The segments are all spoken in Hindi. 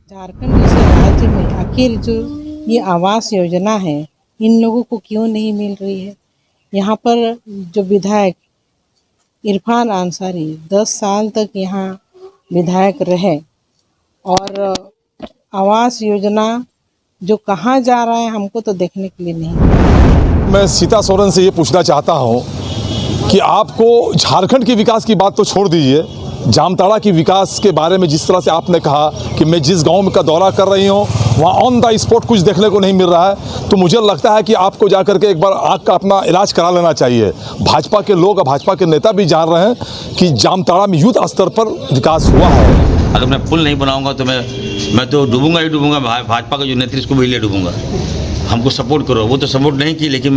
झारखंड जैसे राज्य में आखिर जो ये आवास योजना है इन लोगों को क्यों नहीं मिल रही है। यहाँ पर जो विधायक इरफान अंसारी 10 साल तक यहाँ विधायक रहे और आवास योजना जो कहाँ जा रहा है हमको तो देखने के लिए नहीं। मैं सीता सोरेन से ये पूछना चाहता हूँ कि आपको झारखंड के विकास की बात तो छोड़ दीजिए, जामताड़ा की विकास के बारे में जिस तरह से आपने कहा कि मैं जिस गांव का दौरा कर रही हूँ वहाँ ऑन द स्पॉट कुछ देखने को नहीं मिल रहा है, तो मुझे लगता है कि आपको जाकर के एक बार आँख का अपना इलाज करा लेना चाहिए। भाजपा के लोग और भाजपा के नेता भी जान रहे हैं कि जामताड़ा में युद्ध स्तर पर विकास हुआ है। अगर मैं पुल नहीं बनाऊंगा तो मैं तो डूबूंगा ही डूबूंगा। भाजपा का जो नेतृत्व उसको भी ले डूबूंगा। हमको सपोर्ट करो। वो तो सपोर्ट नहीं की, लेकिन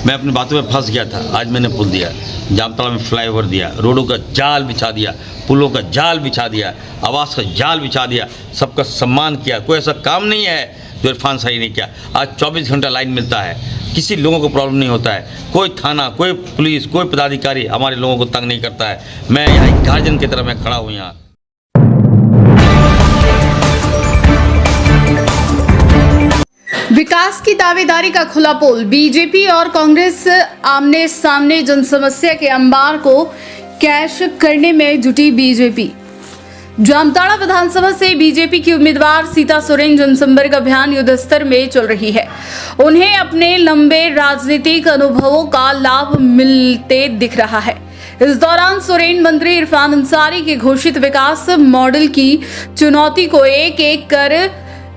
मैं अपनी बातों में फंस गया था। आज मैंने पुल दिया, जामताड़ा में फ्लाईओवर दिया, रोडों का जाल बिछा दिया, पुलों का जाल बिछा दिया, आवास का जाल बिछा दिया, सबका सम्मान किया। कोई ऐसा काम नहीं है जो इरफान अंसारी ने किया। आज 24 घंटा लाइन मिलता है, किसी लोगों को प्रॉब्लम नहीं होता है। कोई थाना, कोई पुलिस, कोई पदाधिकारी हमारे लोगों को तंग नहीं करता है। मैं यहाँ एक गार्जियन की तरह मैं खड़ा हूँ यहाँ। विकास की दावेदारी का खुला पोल। बीजेपी और कांग्रेस आमने सामने जन समस्या के अंबार को कैश करने में जुटी बीजेपी। जामताड़ा विधानसभा से बीजेपी की उम्मीदवार सीता सोरेन जनसंपर्क अभियान युद्ध स्तर में चल रही है। उन्हें अपने लंबे राजनीतिक अनुभवों का लाभ मिलते दिख रहा है। इस दौरान सोरेन मंत्री इरफान अंसारी के घोषित विकास मॉडल की चुनौती को एक एक कर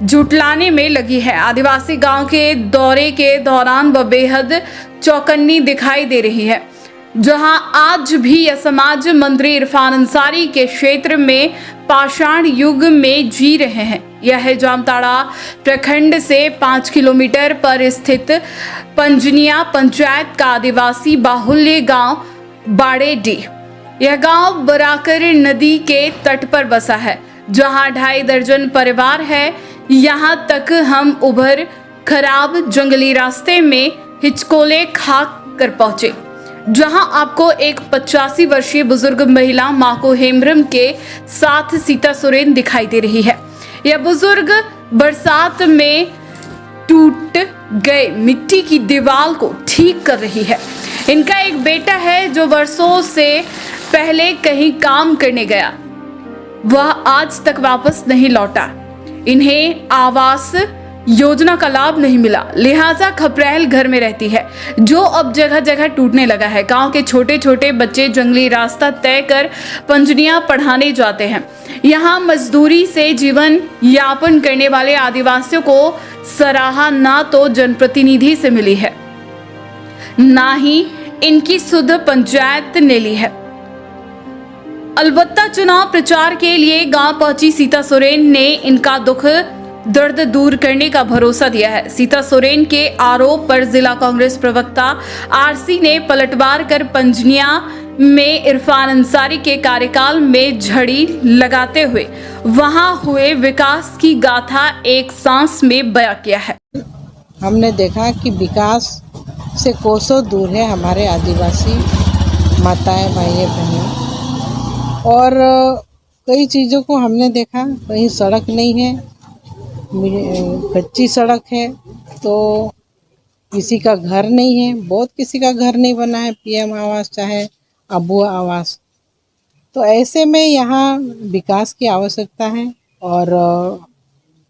जुटलाने में लगी है। आदिवासी गांव के दौरे के दौरान वह बेहद चौकन्नी दिखाई दे रही है, जहां आज भी यह समाज मंत्री इरफान अंसारी के क्षेत्र में पाषाण युग में जी रहे हैं। यह है जामताड़ा प्रखंड से 5 किलोमीटर पर स्थित पंजनिया पंचायत का आदिवासी बाहुल्य गांव बाड़ेडी। यह गांव बराकर नदी के तट पर बसा है, जहां 2.5 दर्जन परिवार है। यहाँ तक हम उभर खराब जंगली रास्ते में हिचकोले खा कर पहुंचे, जहां आपको एक 85 वर्षीय बुजुर्ग महिला माको हेम्ब्रम के साथ सीता सोरेन दिखाई दे रही है। यह बुजुर्ग बरसात में टूट गए मिट्टी की दीवार को ठीक कर रही है। इनका एक बेटा है जो वर्षों से पहले कहीं काम करने गया, वह आज तक वापस नहीं लौटा। इन्हें आवास योजना का लाभ नहीं मिला, लिहाजा खपरेल घर में रहती है, जो अब जगह जगह टूटने लगा है। गांव के छोटे छोटे बच्चे जंगली रास्ता तय कर पंजनियां पढ़ाने जाते हैं। यहां मजदूरी से जीवन यापन करने वाले आदिवासियों को सराहा ना तो जनप्रतिनिधि से मिली है, ना ही इनकी सुध पंचायत ने ली है। अलबत्ता चुनाव प्रचार के लिए गांव पहुंची सीता सोरेन ने इनका दुख दर्द दूर करने का भरोसा दिया है। सीता सोरेन के आरोप पर जिला कांग्रेस प्रवक्ता आरसी ने पलटवार कर पंजनिया में इरफान अंसारी के कार्यकाल में झड़ी लगाते हुए वहां हुए विकास की गाथा एक सांस में बयां किया है। हमने देखा कि विकास से कोसों दूर है हमारे आदिवासी माताएं भाइयों बहनें, और कई चीज़ों को हमने देखा। कहीं सड़क नहीं है, कच्ची सड़क है, तो किसी का घर नहीं है, बहुत किसी का घर नहीं बना है, पीएम आवास चाहे अबुआ आवास। तो ऐसे में यहाँ विकास की आवश्यकता है। और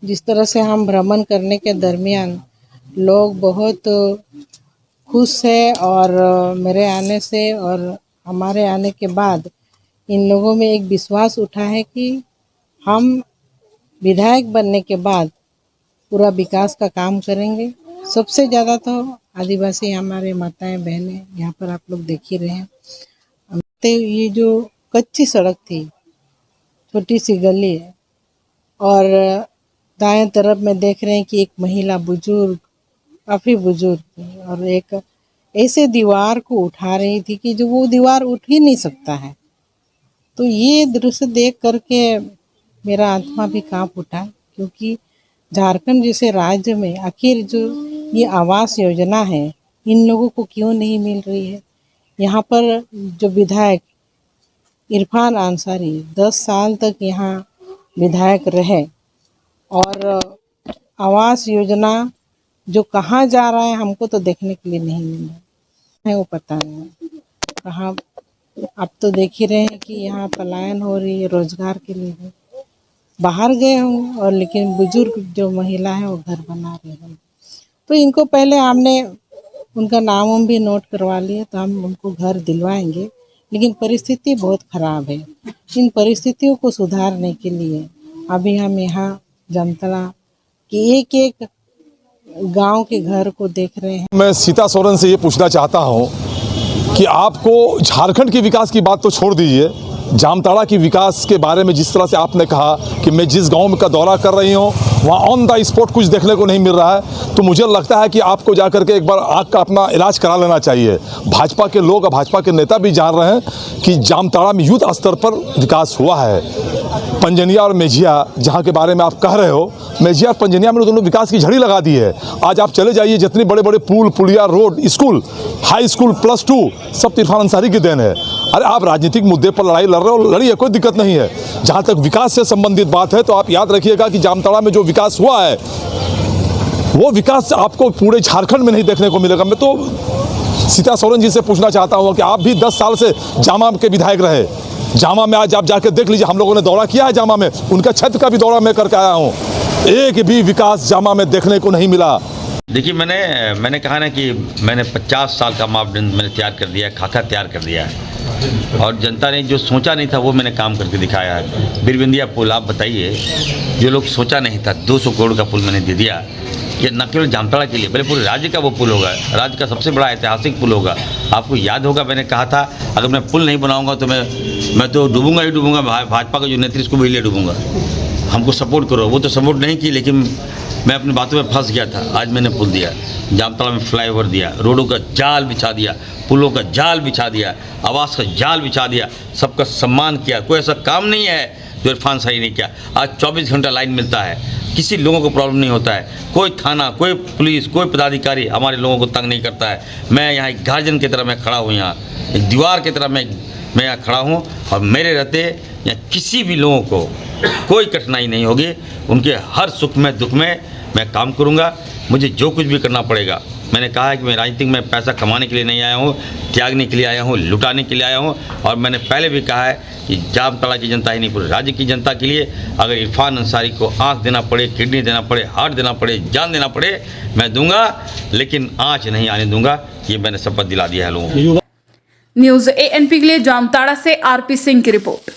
जिस तरह से हम भ्रमण करने के दरमियान लोग बहुत खुश है, और मेरे आने से और हमारे आने के बाद इन लोगों में एक विश्वास उठा है कि हम विधायक बनने के बाद पूरा विकास का काम करेंगे। सबसे ज़्यादा तो आदिवासी हमारे माताएं बहनें यहाँ पर आप लोग देख ही रहे हैं। तो ये जो कच्ची सड़क थी, छोटी सी गली है, और दाएं तरफ में देख रहे हैं कि एक महिला बुजुर्ग, काफ़ी बुजुर्ग थी, और एक ऐसे दीवार को उठा रही थी कि जो वो दीवार उठ ही नहीं सकता है। तो ये दृश्य देख करके मेरा आत्मा भी कांप उठा, क्योंकि झारखंड जैसे राज्य में आखिर जो ये आवास योजना है इन लोगों को क्यों नहीं मिल रही है। यहाँ पर जो विधायक इरफान अंसारी 10 साल तक यहाँ विधायक रहे और आवास योजना जो कहाँ जा रहा है हमको तो देखने के लिए नहीं मिला है, वो पता नहीं कहाँ। अब तो देख ही रहे हैं कि यहाँ पलायन हो रही है रोजगार के लिए भी। बाहर गए हों और लेकिन बुजुर्ग जो महिला है वो घर बना रहे हैं। तो इनको पहले हमने उनका नाम भी नोट करवा लिए, तो हम उनको घर दिलवाएंगे, लेकिन परिस्थिति बहुत ख़राब है। इन परिस्थितियों को सुधारने के लिए अभी हम यहाँ जामताड़ा की एक एक गांव के घर को देख रहे हैं। मैं सीता सोरेन से ये पूछना चाहता हूँ कि आपको झारखंड के विकास की बात तो छोड़ दीजिए, जामताड़ा की विकास के बारे में जिस तरह से आपने कहा कि मैं जिस गांव का दौरा कर रही हूँ वहाँ ऑन द स्पॉट कुछ देखने को नहीं मिल रहा है, तो मुझे लगता है कि आपको जा करके एक बार आँख का अपना इलाज करा लेना चाहिए। भाजपा के लोग और भाजपा के नेता भी जान रहे हैं कि जामताड़ा में युद्ध स्तर पर विकास हुआ है। पंजनिया और मेझिया जहाँ के बारे में आप कह रहे हो, मेझिया और पंजनिया में दोनों विकास की झड़ी लगा दी है। आज आप चले जाइए, जितने बड़े बड़े पुल, पुलिया, रोड, स्कूल, हाई स्कूल, +2 सब इरफान अंसारी की देन है। अरे आप राजनीतिक मुद्दे पर लड़ाई लड़ रहे हो, लड़िए, कोई दिक्कत नहीं है। जहाँ तक विकास से संबंधित बात है तो आप याद रखिएगा कि जामताड़ा में जो विकास हुआ है वो विकास आपको पूरे झारखंड में नहीं देखने को मिलेगा। मैं तो सीता सोरेन जी से पूछना चाहता हूँ कि आप भी 10 साल से जामा के विधायक रहे, जामा में आज आप जाके देख लीजिए, हम लोगों ने दौरा किया है जामा में, उनका क्षेत्र का भी दौरा मैं करके आया हूँ, एक भी विकास जामा में देखने को नहीं मिला। देखिए, मैंने कहा ना कि मैंने 50 साल का मापदंड मैंने तैयार कर दिया है, खाका तैयार कर दिया है, और जनता ने जो सोचा नहीं था वो मैंने काम करके दिखाया है। बिरबिंदिया पुल आप बताइए, जो लोग सोचा नहीं था 200 करोड़ का पुल मैंने दे दिया कि न केवल जामताड़ा के लिए बल्कि पूरे राज्य का वो पुल होगा, राज्य का सबसे बड़ा ऐतिहासिक पुल होगा। आपको याद होगा मैंने कहा था अगर मैं पुल नहीं बनाऊंगा तो मैं तो डूबूंगा ही डूबूंगा, भाजपा का जो नेतृत्व उसको भी ले डूबूंगा, हमको सपोर्ट करो। वो तो सपोर्ट नहीं की, लेकिन मैं अपनी बातों में फंस गया था। आज मैंने पुल दिया, जामताड़ा में फ्लाईओवर दिया, रोडों का जाल बिछा दिया, पुलों का जाल बिछा दिया, आवास का जाल बिछा दिया, सबका सम्मान किया। कोई ऐसा काम नहीं है जो इरफान सही नहीं किया। आज 24 घंटा लाइन मिलता है, किसी लोगों को प्रॉब्लम नहीं होता है, कोई थाना, कोई पुलिस, कोई पदाधिकारी हमारे लोगों को तंग नहीं करता है। मैं यहाँ एक गार्जियन की तरह मैं खड़ा हूँ, यहाँ एक दीवार की तरह मैं यहाँ खड़ा हूँ, और मेरे रहते यहाँ किसी भी लोगों को कोई कठिनाई नहीं होगी। उनके हर सुख में दुख में मैं काम करूँगा, मुझे जो कुछ भी करना पड़ेगा। मैंने कहा है कि मैं राजनीतिक में पैसा कमाने के लिए नहीं आया हूँ, त्यागने के लिए आया हूँ, लुटाने के लिए आया हूँ। और मैंने पहले भी कहा है कि जामताड़ा की जनता ही नहीं, पूरे राज्य की जनता के लिए अगर इरफान अंसारी को आँख देना पड़े, किडनी देना पड़े, हार्ट देना पड़े, जान देना पड़े, मैं दूंगा, लेकिन आँच नहीं आने दूंगा। ये मैंने शपथ दिला दिया है लोगों को। न्यूज़ ANP के लिए जामताड़ा से RP सिंह की रिपोर्ट।